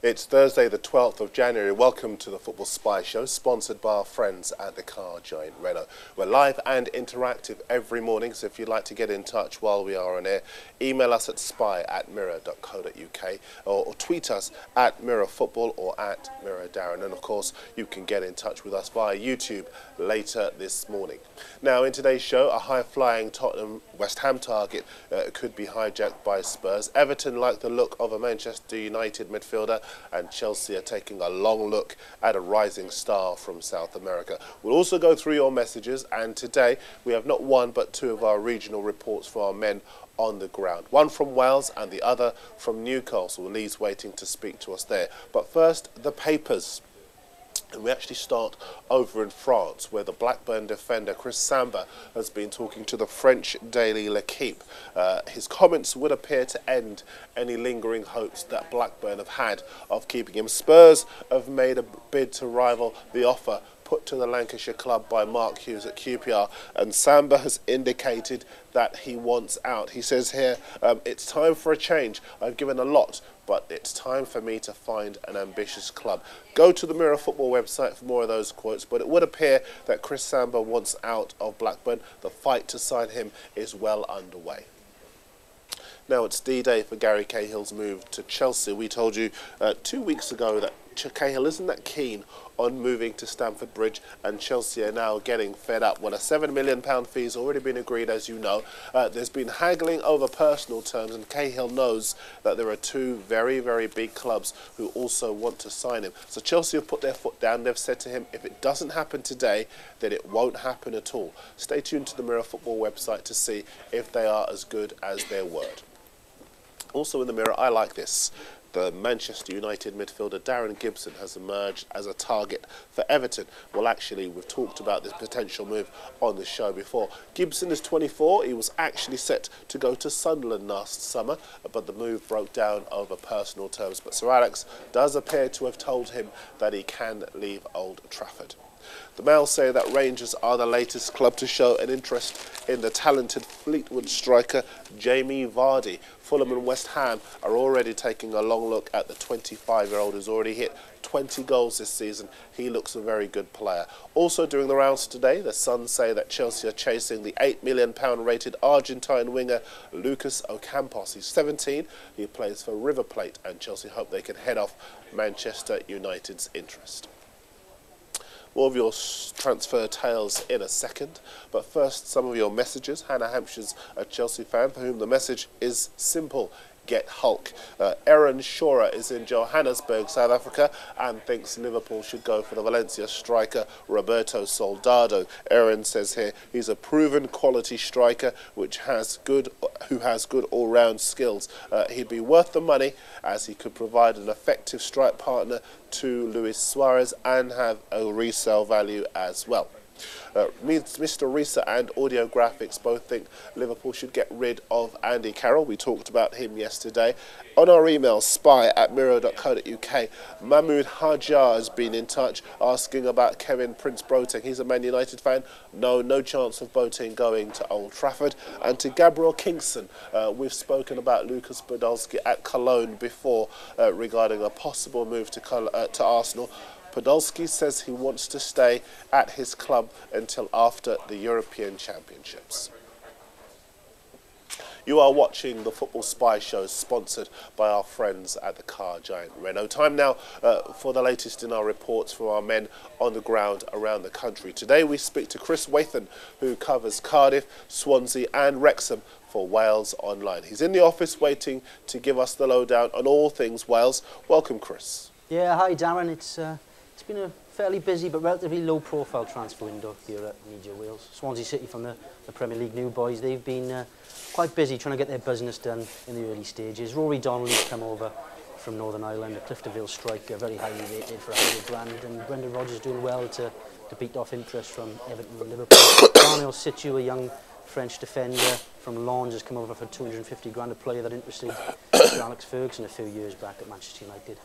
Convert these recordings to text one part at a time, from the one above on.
It's Thursday the 12th of January. Welcome to the Football Spy Show, sponsored by our friends at the car giant Renault. We're live and interactive every morning, so if you'd like to get in touch while we are on air, email us at spy@mirror.co.uk or tweet us at mirrorfootball or at mirrordarron. And of course, you can get in touch with us via YouTube later this morning. Now, in today's show, a high-flying Tottenham West Ham target could be hijacked by Spurs. Everton like the look of a Manchester United midfielder, and Chelsea are taking a long look at a rising star from South America. We'll also go through your messages, and today we have not one but two of our regional reports for our men on the ground. One from Wales and the other from Newcastle. Lee's waiting to speak to us there. But first, the papers. And we actually start over in France, where the Blackburn defender Chris Samba has been talking to the French daily L'Equipe. His comments would appear to end any lingering hopes that Blackburn have had of keeping him. Spurs have made a bid to rival the offer put to the Lancashire club by Mark Hughes at QPR, and Samba has indicated that he wants out. He says here, it's time for a change. I've given a lot, but it's time for me to find an ambitious club. Go to the Mirror Football website for more of those quotes, but it would appear that Chris Samba wants out of Blackburn. The fight to sign him is well underway. Now it's D-Day for Gary Cahill's move to Chelsea. We told you 2 weeks ago that Cahill isn't that keen on moving to Stamford Bridge, and Chelsea are now getting fed up. Well, a £7 million fee has already been agreed, as you know. There's been haggling over personal terms, and Cahill knows that there are two very, very big clubs who also want to sign him. So Chelsea have put their foot down. They've said to him, if it doesn't happen today, then it won't happen at all. Stay tuned to the Mirror Football website to see if they are as good as their word. Also in the Mirror, I like this. The Manchester United midfielder Darron Gibson has emerged as a target for Everton. Well, actually, we've talked about this potential move on the show before. Gibson is 24. He was actually set to go to Sunderland last summer, but the move broke down over personal terms. But Sir Alex does appear to have told him that he can leave Old Trafford. The Mail say that Rangers are the latest club to show an interest in the talented Fleetwood striker Jamie Vardy. Fulham and West Ham are already taking a long look at the 25-year-old who's already hit 20 goals this season. He looks a very good player. Also doing the rounds today, the Sun say that Chelsea are chasing the £8 million rated Argentine winger Lucas Ocampos. He's 17, he plays for River Plate, and Chelsea hope they can head off Manchester United's interest. More of your transfer tales in a second, but first some of your messages. Hannah Hampshire's a Chelsea fan for whom the message is simple: get Hulk. Erin Shora is in Johannesburg, South Africa, and thinks Liverpool should go for the Valencia striker Roberto Soldado. Erin says here he's a proven quality striker who has good all-round skills. He'd be worth the money, as he could provide an effective strike partner to Luis Suarez and have a resale value as well. Mr. Risa and Audio Graphics both think Liverpool should get rid of Andy Carroll. We talked about him yesterday. On our email, spy@mirror.co.uk, Mahmoud Hajar has been in touch asking about Kevin Prince Boateng. He's a Man United fan. No chance of Boateng going to Old Trafford. And to Gabriel Kingston, we've spoken about Lucas Podolski at Cologne before regarding a possible move to Arsenal. Podolski says he wants to stay at his club until after the European Championships. You are watching the Football Spy Show, sponsored by our friends at the car giant Renault. Time now for the latest in our reports for our men on the ground around the country. Today we speak to Chris Wathan, who covers Cardiff, Swansea and Wrexham for Wales Online. He's in the office waiting to give us the lowdown on all things Wales. Welcome, Chris. Yeah, hi Darren. It's been a fairly busy but relatively low-profile transfer window here at Media Wales. Swansea City from the Premier League new boys, they've been quite busy trying to get their business done in the early stages. Rory Donnelly's come over from Northern Ireland, a Cliftonville striker, very highly rated for £100,000, and Brendan Rodgers doing well to beat off interest from Everton and Liverpool. Daniel Situ, a young French defender from Lens, has come over for £250,000, a player that interested Alex Ferguson a few years back at Manchester United.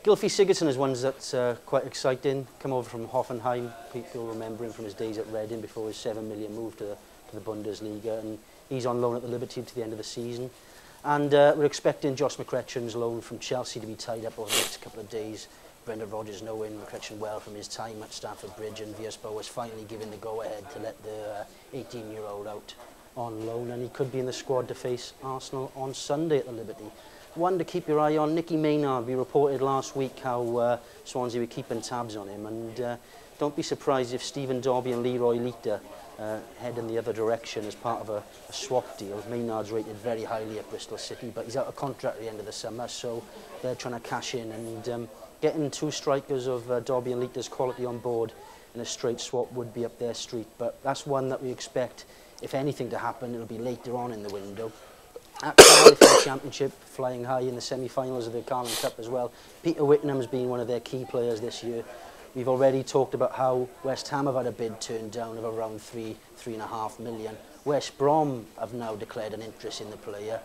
Gylfi Sigurdsson is one that's quite exciting. Come over from Hoffenheim. People remember him from his days at Reading before his £7 million move to the Bundesliga, and he's on loan at the Liberty to the end of the season. And we're expecting Josh McCretchen's loan from Chelsea to be tied up over the next couple of days. Brendan Rodgers knowing McCretchen well from his time at Stamford Bridge, and Viespo was finally given the go-ahead to let the 18-year-old out on loan, and he could be in the squad to face Arsenal on Sunday at the Liberty. One to keep your eye on, Nicky Maynard. We reported last week how Swansea were keeping tabs on him, and don't be surprised if Stephen Dobbie and Leroy Lita head in the other direction as part of a swap deal. Maynard's rated very highly at Bristol City, but he's out of contract at the end of the summer, so they're trying to cash in, and getting two strikers of Dobbie and Lita's quality on board in a straight swap would be up their street. But that's one that we expect, if anything to happen, it'll be later on in the window. At Cardiff in the Championship, flying high in the semi-finals of the Carling Cup as well. Peter Whittenham's been one of their key players this year. We've already talked about how West Ham have had a bid turned down of around £3.5 million. West Brom have now declared an interest in the player.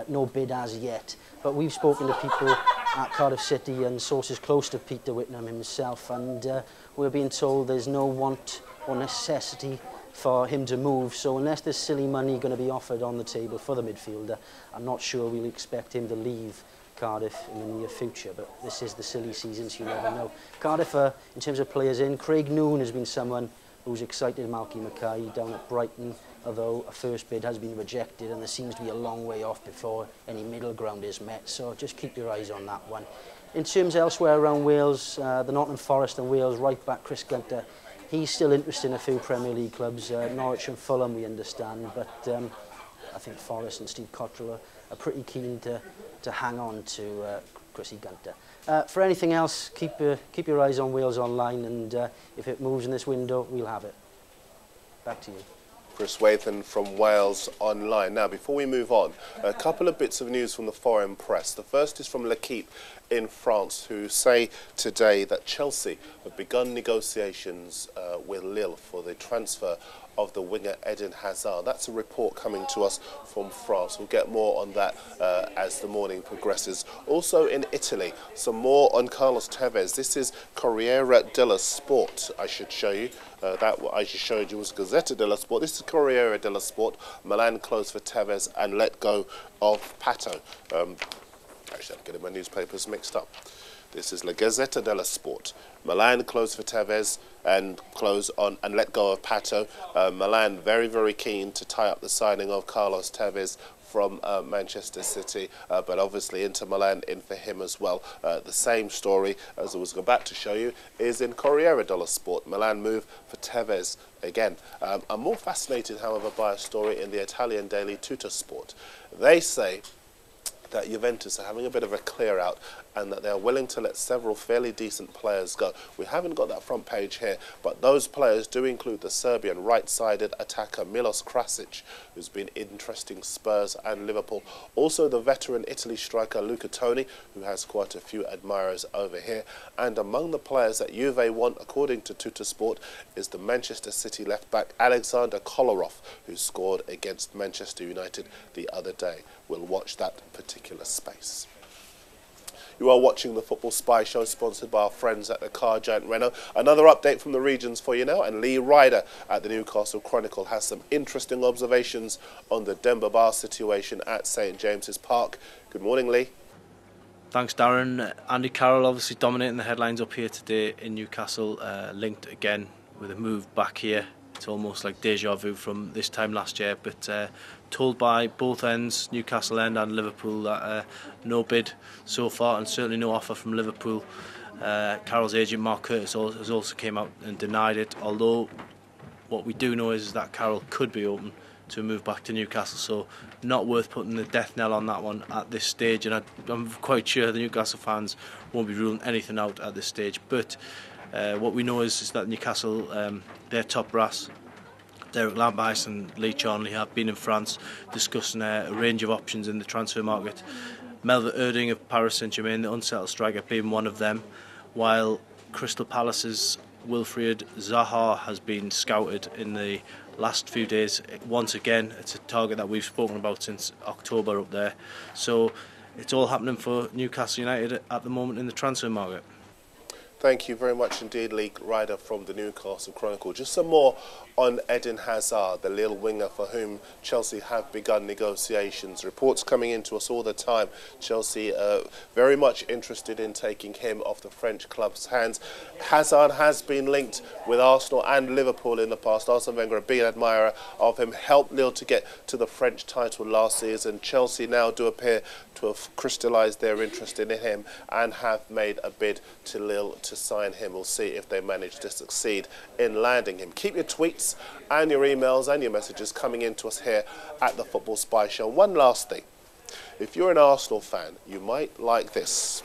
No bid as yet, but we've spoken to people at Cardiff City and sources close to Peter Whittenham himself, and we're being told there's no want or necessity for him to move, so unless there's silly money going to be offered on the table for the midfielder, I'm not sure we'll expect him to leave Cardiff in the near future, but this is the silly season, so you never know. Cardiff, in terms of players in, Craig Noon has been someone who's excited Malky Mackay down at Brighton, although a first bid has been rejected and there seems to be a long way off before any middle ground is met, so just keep your eyes on that one. In terms elsewhere around Wales, the Nottingham Forest and Wales right back Chris Gunter, he's still interested in a few Premier League clubs, Norwich and Fulham we understand, but I think Forest and Steve Cottrell are pretty keen to hang on to Chrissy Gunter. For anything else, keep your eyes on Wales Online, and if it moves in this window, we'll have it. Back to you. Chris Wathan from Wales Online. Now, before we move on, a couple of bits of news from the foreign press. The first is from L'Equipe in France, who say today that Chelsea have begun negotiations with Lille for the transfer of the winger Eden Hazard. That's a report coming to us from France. We'll get more on that as the morning progresses. Also in Italy, some more on Carlos Tevez. This is Corriere dello Sport. I should show you. That what I just showed you was Gazzetta dello Sport. This is Corriere dello Sport. Milan closed for Tevez and let go of Pato. Actually, I'm getting my newspapers mixed up. This is La Gazzetta dello Sport. Milan closed for Tevez and close on and let go of Pato. Milan very, very keen to tie up the signing of Carlos Tevez from Manchester City, but obviously Inter Milan in for him as well. The same story, as I was about to show you, is in Corriere dello Sport. Milan move for Tevez again. I'm more fascinated, however, by a story in the Italian daily Tuttosport. They say that Juventus are having a bit of a clear out and that they're willing to let several fairly decent players go. We haven't got that front page here, but those players do include the Serbian right-sided attacker Milos Krasic, who's been interesting Spurs and Liverpool. Also the veteran Italy striker Luca Toni, who has quite a few admirers over here. And among the players that Juve want, according to Tuttosport, is the Manchester City left-back Alexander Kolarov, who scored against Manchester United the other day. We'll watch that particular space. You are watching the Football Spy Show, sponsored by our friends at the car giant Renault. Another update from the regions for you now, and Lee Ryder at the Newcastle Chronicle has some interesting observations on the Demba Ba situation at St James's Park. Good morning, Lee. Thanks, Darren. Andy Carroll obviously dominating the headlines up here today in Newcastle, linked again with a move back here. It's almost like deja vu from this time last year, but told by both ends, Newcastle end and Liverpool, that no bid so far and certainly no offer from Liverpool. Carroll's agent Mark Curtis has also came out and denied it, although what we do know is that Carroll could be open to move back to Newcastle, so not worth putting the death knell on that one at this stage, and I'm quite sure the Newcastle fans won't be ruling anything out at this stage. But what we know is that Newcastle, their top brass, Derek Lampard and Lee Charnley, have been in France discussing a range of options in the transfer market. Melvin Erding of Paris Saint-Germain, the unsettled striker, being one of them, while Crystal Palace's Wilfried Zaha has been scouted in the last few days. Once again, it's a target that we've spoken about since October up there. So it's all happening for Newcastle United at the moment in the transfer market. Thank you very much indeed, Lee Ryder from the Newcastle Chronicle. Just some more on Eden Hazard, the Lille winger for whom Chelsea have begun negotiations. Reports coming into us all the time. Chelsea very much interested in taking him off the French club's hands. Hazard has been linked with Arsenal and Liverpool in the past. Arsene Wenger, a big admirer of him, helped Lille to get to the French title last season. Chelsea now do appear to have crystallised their interest in him and have made a bid to Lille to sign him. We'll see if they manage to succeed in landing him. Keep your tweets and your emails and your messages coming into us here at the Football Spy Show. One last thing. If you're an Arsenal fan, you might like this.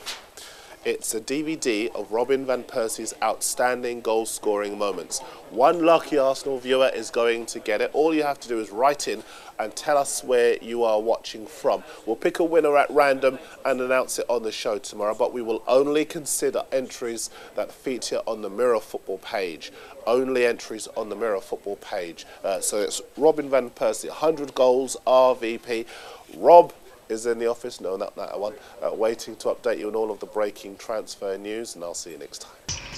It's a DVD of Robin van Persie's outstanding goal-scoring moments. One lucky Arsenal viewer is going to get it. All you have to do is write in and tell us where you are watching from. We'll pick a winner at random and announce it on the show tomorrow, but we will only consider entries that feature on the Mirror Football page. Only entries on the Mirror Football page. So it's Robin van Persie, 100 goals, RVP. Rob is in the office, no, not that one, waiting to update you on all of the breaking transfer news, and I'll see you next time.